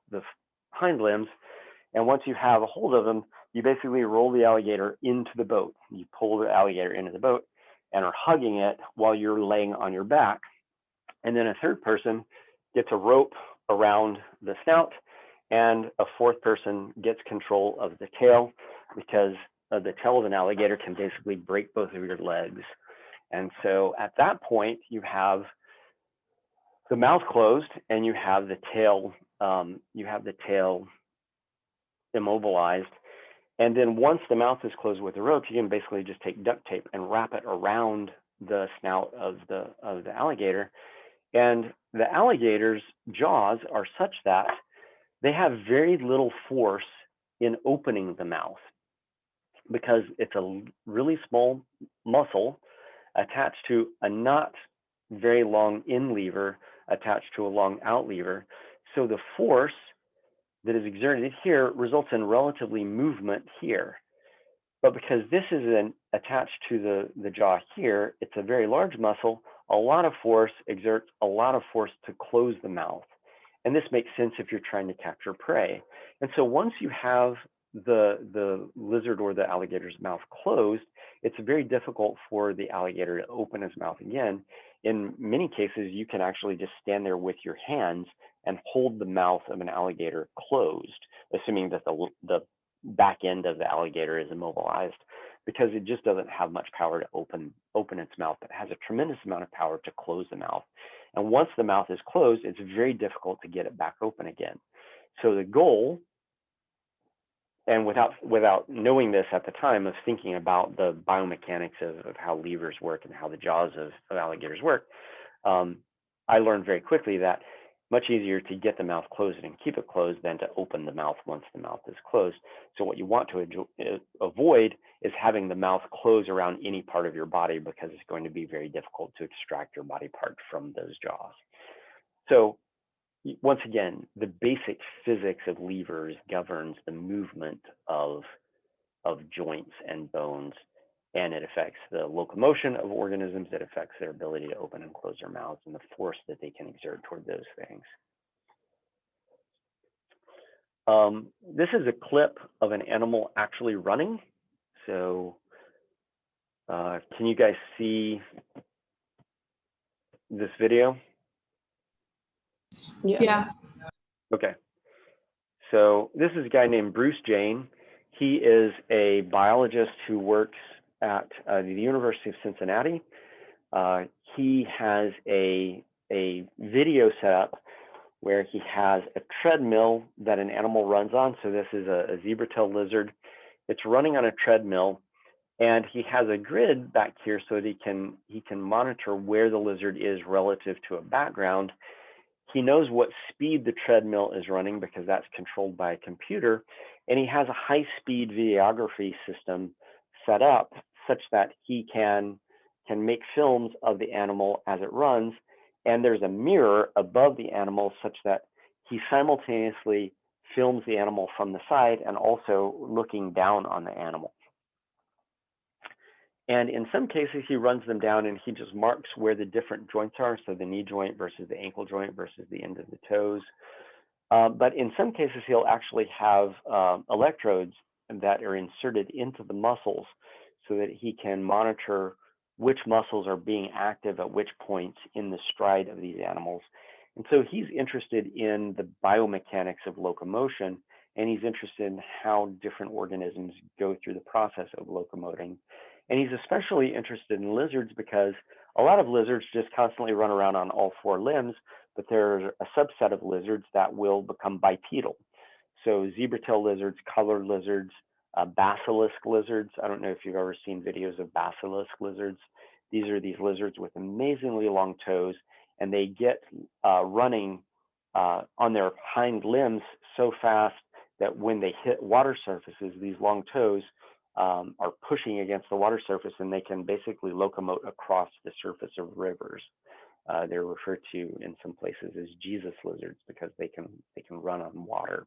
hind limbs. And once you have a hold of them, you basically roll the alligator into the boat. You pull the alligator into the boat and are hugging it while you're laying on your back. And then a third person gets a rope around the snout, and a fourth person gets control of the tail, because the tail of an alligator can basically break both of your legs. And so at that point, you have the mouth closed and you have the tail immobilized. And then once the mouth is closed with the rope, you can basically just take duct tape and wrap it around the snout of the alligator. And the alligator's jaws are such that they have very little force in opening the mouth, because it's a really small muscle attached to a not very long in lever attached to a long out lever. So the force that is exerted here results in relatively movement here. But because this is attached to the jaw here, it's a very large muscle. A lot of force exerts a lot of force to close the mouth. And this makes sense if you're trying to capture prey. And so once you have the lizard or the alligator's mouth closed, it's very difficult for the alligator to open his mouth again. In many cases, you can actually just stand there with your hands and hold the mouth of an alligator closed, assuming that the back end of the alligator is immobilized, because it just doesn't have much power to open its mouth, but has a tremendous amount of power to close the mouth. And once the mouth is closed, it's very difficult to get it back open again. So the goal, and without knowing this at the time of thinking about the biomechanics of how levers work and how the jaws of alligators work, I learned very quickly that much easier to get the mouth closed and keep it closed than to open the mouth once the mouth is closed. So what you want to avoid is having the mouth close around any part of your body, because it's going to be very difficult to extract your body part from those jaws. So once again, the basic physics of levers governs the movement of joints and bones, and it affects the locomotion of organisms. It affects their ability to open and close their mouths and the force that they can exert toward those things. This is a clip of an animal actually running. So can you guys see this video? Yes. Yeah. Okay. So this is a guy named Bruce Jane. He is a biologist who works at the University of Cincinnati. He has a video set up where he has a treadmill that an animal runs on. So this is a zebra-tailed lizard. It's running on a treadmill, and he has a grid back here so that he can monitor where the lizard is relative to a background. He knows what speed the treadmill is running because that's controlled by a computer, and he has a high-speed videography system set up such that he can make films of the animal as it runs, and there's a mirror above the animal such that he simultaneously films the animal from the side and also looking down on the animal. And in some cases, he runs them down and he just marks where the different joints are. So the knee joint versus the ankle joint versus the end of the toes. But in some cases, he'll actually have electrodes that are inserted into the muscles so that he can monitor which muscles are being active at which points in the stride of these animals. And so he's interested in the biomechanics of locomotion, and he's interested in how different organisms go through the process of locomoting. And he's especially interested in lizards because a lot of lizards just constantly run around on all four limbs, but there's a subset of lizards that will become bipedal. So zebra-tail lizards, colored lizards, basilisk lizards. I don't know if you've ever seen videos of basilisk lizards. These are these lizards with amazingly long toes, and they get running on their hind limbs so fast that when they hit water surfaces, these long toes are pushing against the water surface, and they can basically locomote across the surface of rivers. They're referred to in some places as Jesus lizards because they can run on water.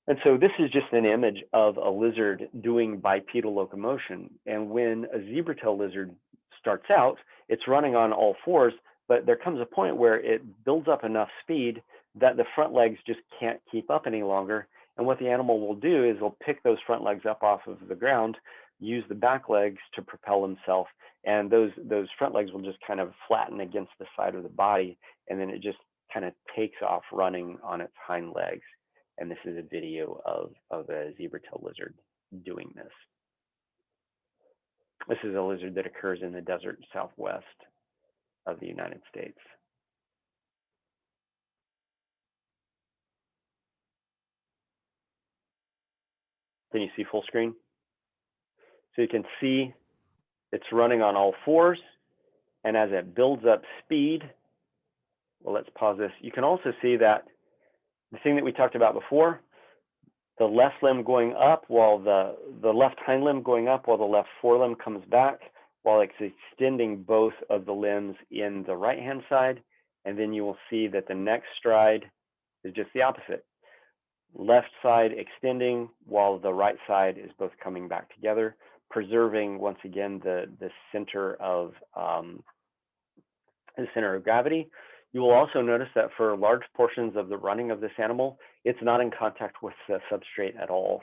And so this is just an image of a lizard doing bipedal locomotion. And when a zebra-tail lizard starts out, it's running on all fours, but there comes a point where it builds up enough speed that the front legs just can't keep up any longer. And what the animal will do is they'll pick those front legs up off of the ground, use the back legs to propel himself, and those front legs will just kind of flatten against the side of the body, and then it just kind of takes off running on its hind legs. And this is a video of a zebra-tail lizard doing this. This is a lizard that occurs in the desert southwest of the United States. Can you see full screen? So you can see it's running on all fours, and as it builds up speed, well, let's pause this. You can also see that the thing that we talked about before, the left limb going up while the left hind limb going up while the left forelimb comes back, while it's extending both of the limbs in the right-hand side. And then you will see that the next stride is just the opposite. Left side extending while the right side is both coming back together, preserving once again the center of gravity. You will also notice that for large portions of the running of this animal, it's not in contact with the substrate at all.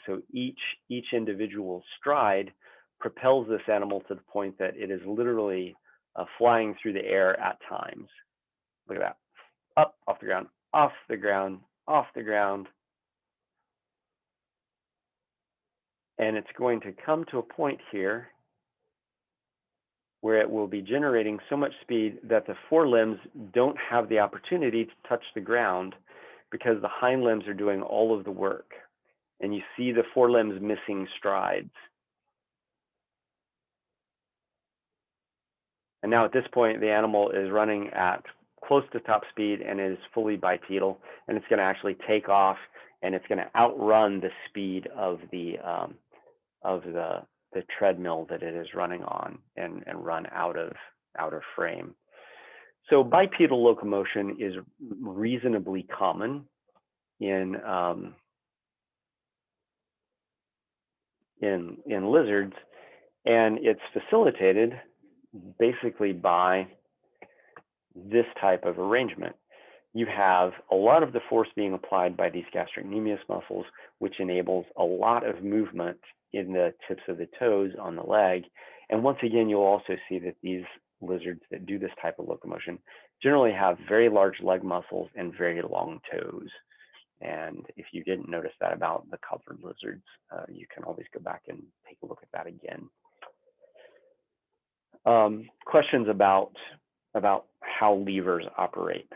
So each individual stride propels this animal to the point that it is literally flying through the air at times. Look at that. Up, off the ground, off the ground, off the ground. And it's going to come to a point here where it will be generating so much speed that the forelimbs don't have the opportunity to touch the ground because the hind limbs are doing all of the work. And you see the forelimbs missing strides. And now at this point, the animal is running at close to top speed and is fully bipedal, and it's going to actually take off, and it's going to outrun the speed of the treadmill that it is running on and run out of frame. So bipedal locomotion is reasonably common in lizards, and it's facilitated basically by this type of arrangement. You have a lot of the force being applied by these gastrocnemius muscles, which enables a lot of movement in the tips of the toes on the leg. And once again, you'll also see that these lizards that do this type of locomotion generally have very large leg muscles and very long toes. And if you didn't notice that about the colored lizards, you can always go back and take a look at that again. Questions about how levers operate.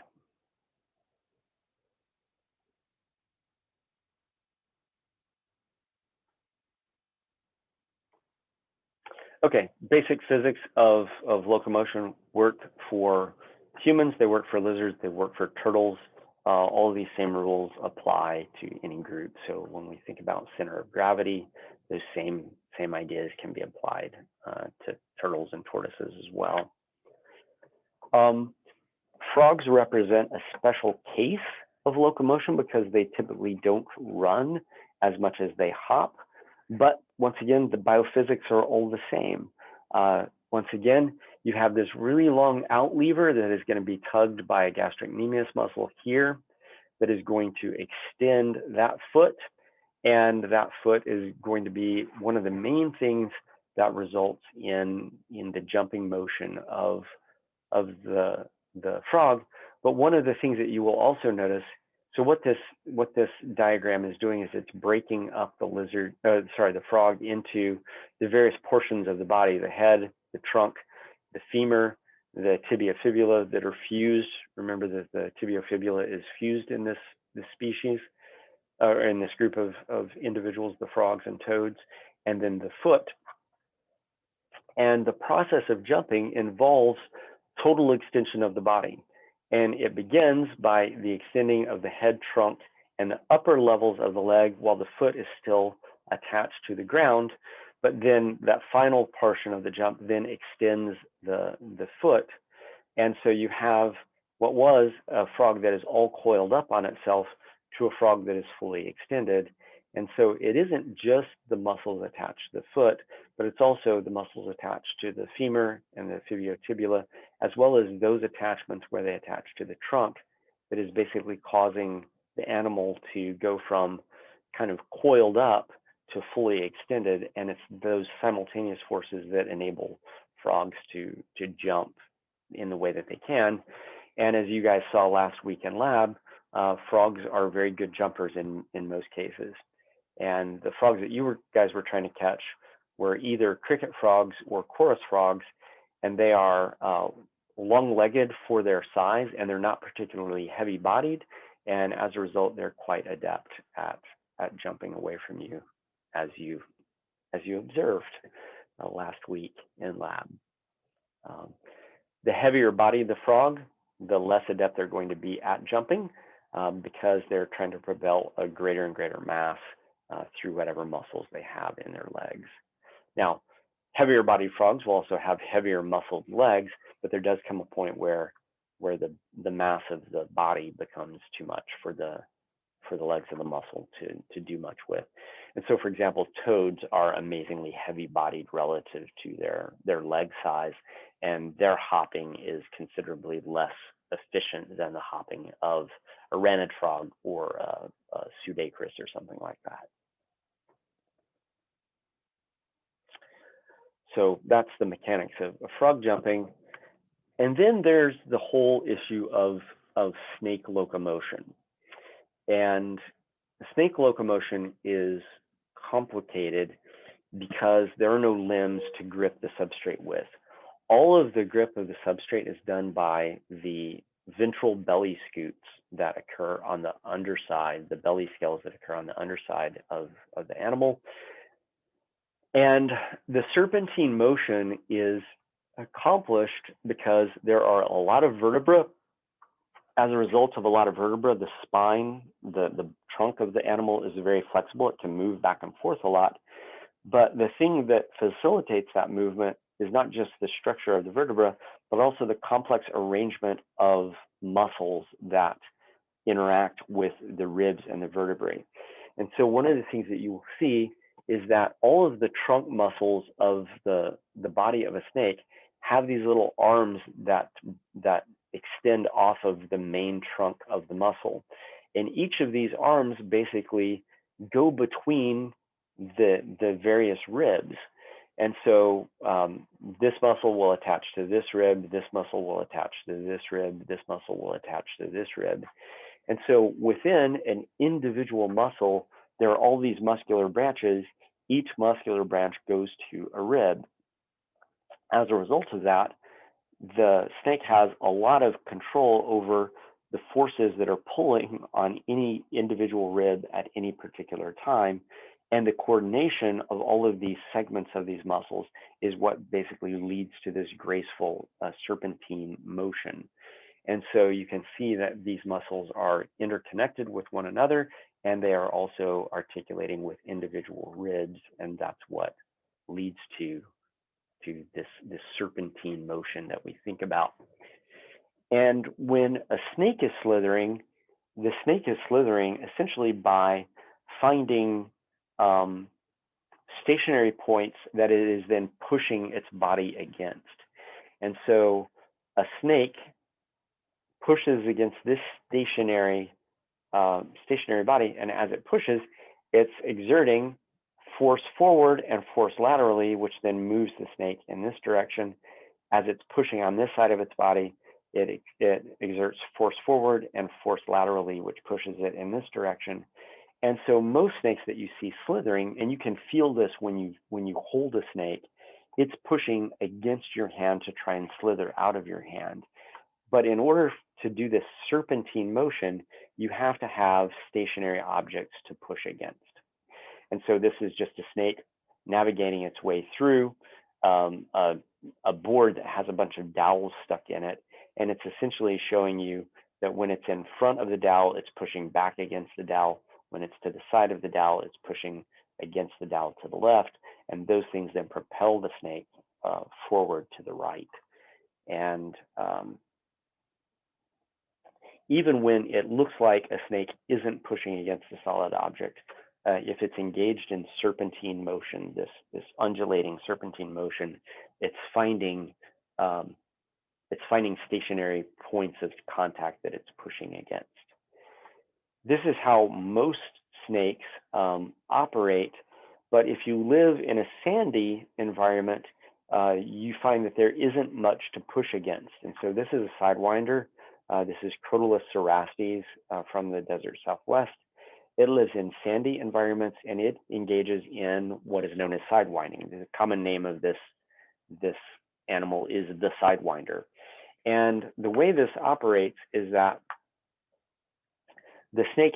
Okay, basic physics of locomotion work for humans, they work for lizards, they work for turtles. All of these same rules apply to any group. So when we think about center of gravity, those same ideas can be applied to turtles and tortoises as well. Frogs represent a special case of locomotion because they typically don't run as much as they hop, But once again, the biophysics are all the same. Once again, you have this really long out lever that is going to be tugged by a gastrocnemius muscle here that is going to extend that foot. And that foot is going to be one of the main things that results in the jumping motion of the frog. But one of the things that you will also notice, so what this diagram is doing is it's breaking up the frog into the various portions of the body: the head, the trunk, the femur, the tibia fibula that are fused. Remember that the tibia fibula is fused in this species, or in this group of individuals, the frogs and toads, and then the foot. And the process of jumping involves total extension of the body. And it begins by the extending of the head, trunk, and the upper levels of the leg while the foot is still attached to the ground. But then that final portion of the jump then extends the foot. And so you have what was a frog that is all coiled up on itself to a frog that is fully extended. And so it isn't just the muscles attached to the foot, but it's also the muscles attached to the femur and the tibiofibula, as well as those attachments where they attach to the trunk, that is basically causing the animal to go from kind of coiled up to fully extended. And it's those simultaneous forces that enable frogs to jump in the way that they can. And as you guys saw last week in lab, frogs are very good jumpers in most cases. And the frogs that you guys were trying to catch were either cricket frogs or chorus frogs, and they are long-legged for their size, and they're not particularly heavy-bodied, and as a result, they're quite adept at jumping away from you, as you observed last week in lab. The heavier body the frog, the less adept they're going to be at jumping, because they're trying to propel a greater and greater mass through whatever muscles they have in their legs. Now, heavier bodied frogs will also have heavier muscled legs, but there does come a point where the mass of the body becomes too much for the legs of the muscle to do much with. And so, for example, toads are amazingly heavy bodied relative to their leg size, and their hopping is considerably less efficient than the hopping of a ranid frog or a pseudacris or something like that. So that's the mechanics of frog jumping. And then there's the whole issue of snake locomotion. And snake locomotion is complicated because there are no limbs to grip the substrate with. All of the grip of the substrate is done by the ventral belly scutes that occur on the underside, the belly scales that occur on the underside of the animal. And the serpentine motion is accomplished because there are a lot of vertebrae. As a result of a lot of vertebrae, the spine, the trunk of the animal is very flexible. It can move back and forth a lot. But the thing that facilitates that movement is not just the structure of the vertebra, but also the complex arrangement of muscles that interact with the ribs and the vertebrae. And so one of the things that you will see is that all of the trunk muscles of the body of a snake have these little arms that extend off of the main trunk of the muscle. And each of these arms basically go between the various ribs. And so this muscle will attach to this rib, this muscle will attach to this rib, this muscle will attach to this rib. And so within an individual muscle, there are all these muscular branches. Each muscular branch goes to a rib. As a result of that, the snake has a lot of control over the forces that are pulling on any individual rib at any particular time. And the coordination of all of these segments of these muscles is what basically leads to this graceful serpentine motion. And so you can see that these muscles are interconnected with one another, and they are also articulating with individual ribs, and that's what leads to this serpentine motion that we think about. And when a snake is slithering, the snake is slithering essentially by finding stationary points that it is then pushing its body against. And so a snake pushes against this stationary body, and as it pushes, it's exerting force forward and force laterally, which then moves the snake in this direction. As it's pushing on this side of its body, it exerts force forward and force laterally, which pushes it in this direction. And so most snakes that you see slithering, and you can feel this when you hold a snake, it's pushing against your hand to try and slither out of your hand. But in order to do this serpentine motion, you have to have stationary objects to push against. And so this is just a snake navigating its way through a board that has a bunch of dowels stuck in it. And it's essentially showing you that when it's in front of the dowel, it's pushing back against the dowel. When it's to the side of the dowel, it's pushing against the dowel to the left. And those things then propel the snake forward to the right. And even when it looks like a snake isn't pushing against a solid object, if it's engaged in serpentine motion, this undulating serpentine motion, it's finding stationary points of contact that it's pushing against. This is how most snakes operate, but if you live in a sandy environment, you find that there isn't much to push against. And so this is a sidewinder. This is Crotalus cerastes from the desert Southwest. It lives in sandy environments, and it engages in what is known as sidewinding. The common name of this animal is the sidewinder. And the way this operates is that the snake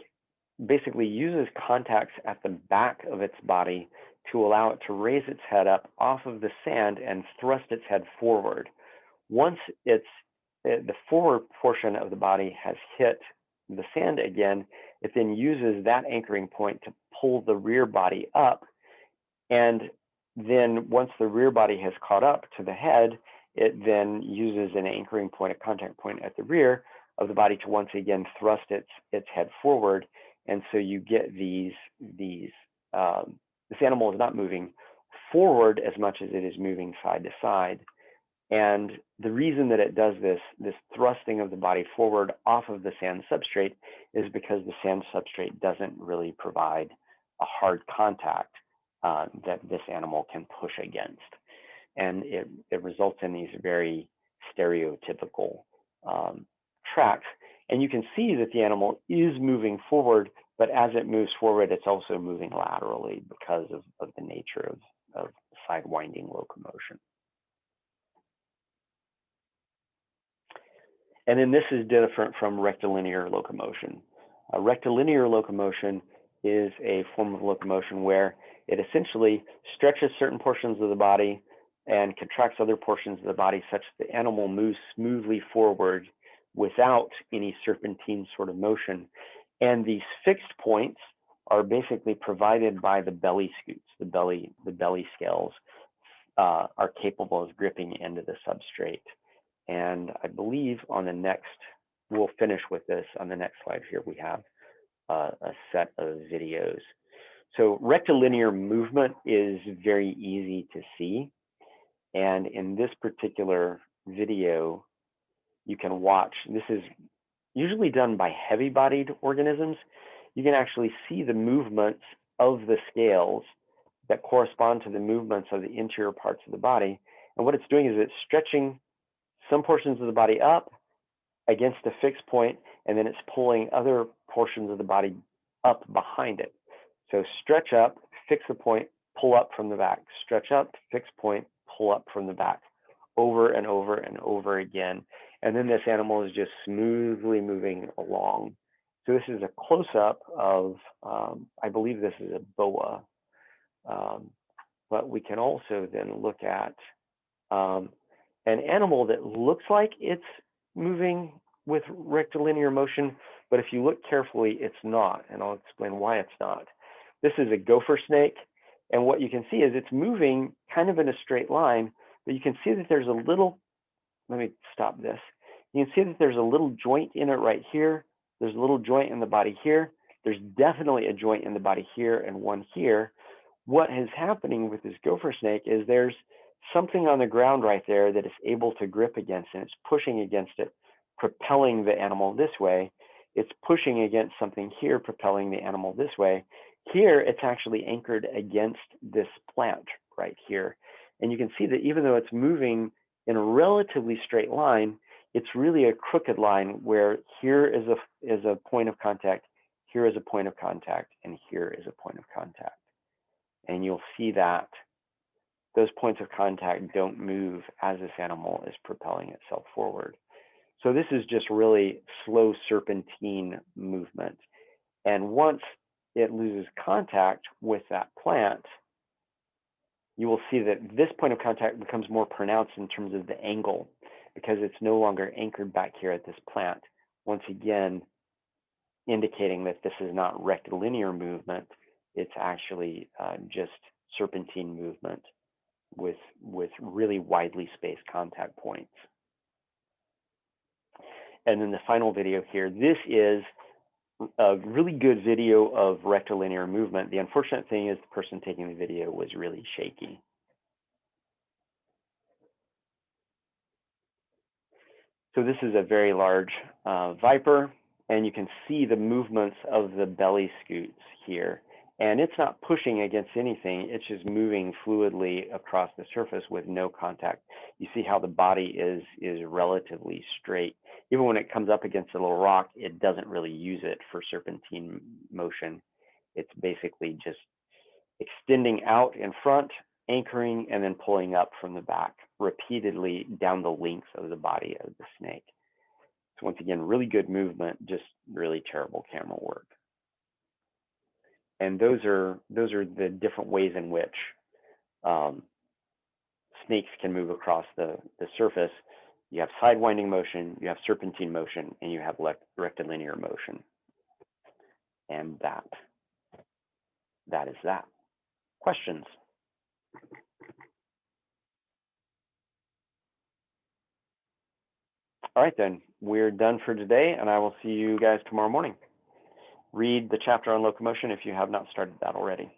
basically uses contacts at the back of its body to allow it to raise its head up off of the sand and thrust its head forward. Once the forward portion of the body has hit the sand again, it then uses that anchoring point to pull the rear body up. And then once the rear body has caught up to the head, it then uses an anchoring point, a contact point at the rear of the body to once again thrust its head forward. And so you get this animal is not moving forward as much as it is moving side to side. And the reason that it does this thrusting of the body forward off of the sand substrate is because the sand substrate doesn't really provide a hard contact that this animal can push against. And it results in these very stereotypical tracks. And you can see that the animal is moving forward, but as it moves forward, it's also moving laterally because of the nature of sidewinding locomotion. And then this is different from rectilinear locomotion. Rectilinear locomotion is a form of locomotion where it essentially stretches certain portions of the body and contracts other portions of the body such that the animal moves smoothly forward without any serpentine sort of motion. And these fixed points are basically provided by the belly scutes. The belly scales are capable of gripping into the substrate. And I believe on the next, we'll finish with this. On the next slide here, we have a set of videos. So rectilinear movement is very easy to see. And in this particular video, you can watch, this is usually done by heavy-bodied organisms. You can actually see the movements of the scales that correspond to the movements of the interior parts of the body. And what it's doing is it's stretching some portions of the body up against a fixed point, and then it's pulling other portions of the body up behind it. So stretch up, fix the point, pull up from the back, stretch up, fix point, pull up from the back, over and over and over again. And then this animal is just smoothly moving along. So this is a close-up of, I believe this is a boa, but we can also then look at an animal that looks like it's moving with rectilinear motion, but if you look carefully, it's not, and I'll explain why it's not. This is a gopher snake, and what you can see is it's moving kind of in a straight line, but you can see that there's a little, let me stop this. You can see that there's a little joint in it right here. There's a little joint in the body here. There's definitely a joint in the body here and one here. what is happening with this gopher snake is there's something on the ground right there that it's able to grip against, and it's pushing against it, propelling the animal this way. It's pushing against something here, propelling the animal this way. Here, it's actually anchored against this plant right here. And you can see that even though it's moving in a relatively straight line, it's really a crooked line where here is a point of contact, here is a point of contact, and here is a point of contact. And you'll see that those points of contact don't move as this animal is propelling itself forward. So this is just really slow serpentine movement. And once it loses contact with that plant, you will see that this point of contact becomes more pronounced in terms of the angle, because it's no longer anchored back here at this plant. Once again, indicating that this is not rectilinear movement, it's actually just serpentine movement with really widely spaced contact points. And then the final video here, this is a really good video of rectilinear movement. The unfortunate thing is the person taking the video was really shaky. So this is a very large viper, and you can see the movements of the belly scutes here. And it's not pushing against anything, it's just moving fluidly across the surface with no contact. You see how the body is relatively straight. Even when it comes up against a little rock, it doesn't really use it for serpentine motion. It's basically just extending out in front, anchoring, and then pulling up from the back repeatedly down the length of the body of the snake. So once again, really good movement, just really terrible camera work. And those are the different ways in which snakes can move across the surface. You have sidewinding motion, you have serpentine motion, and you have rectilinear motion. And that is that. Questions? All right, then, we're done for today, and I will see you guys tomorrow morning. Read the chapter on locomotion if you have not started that already.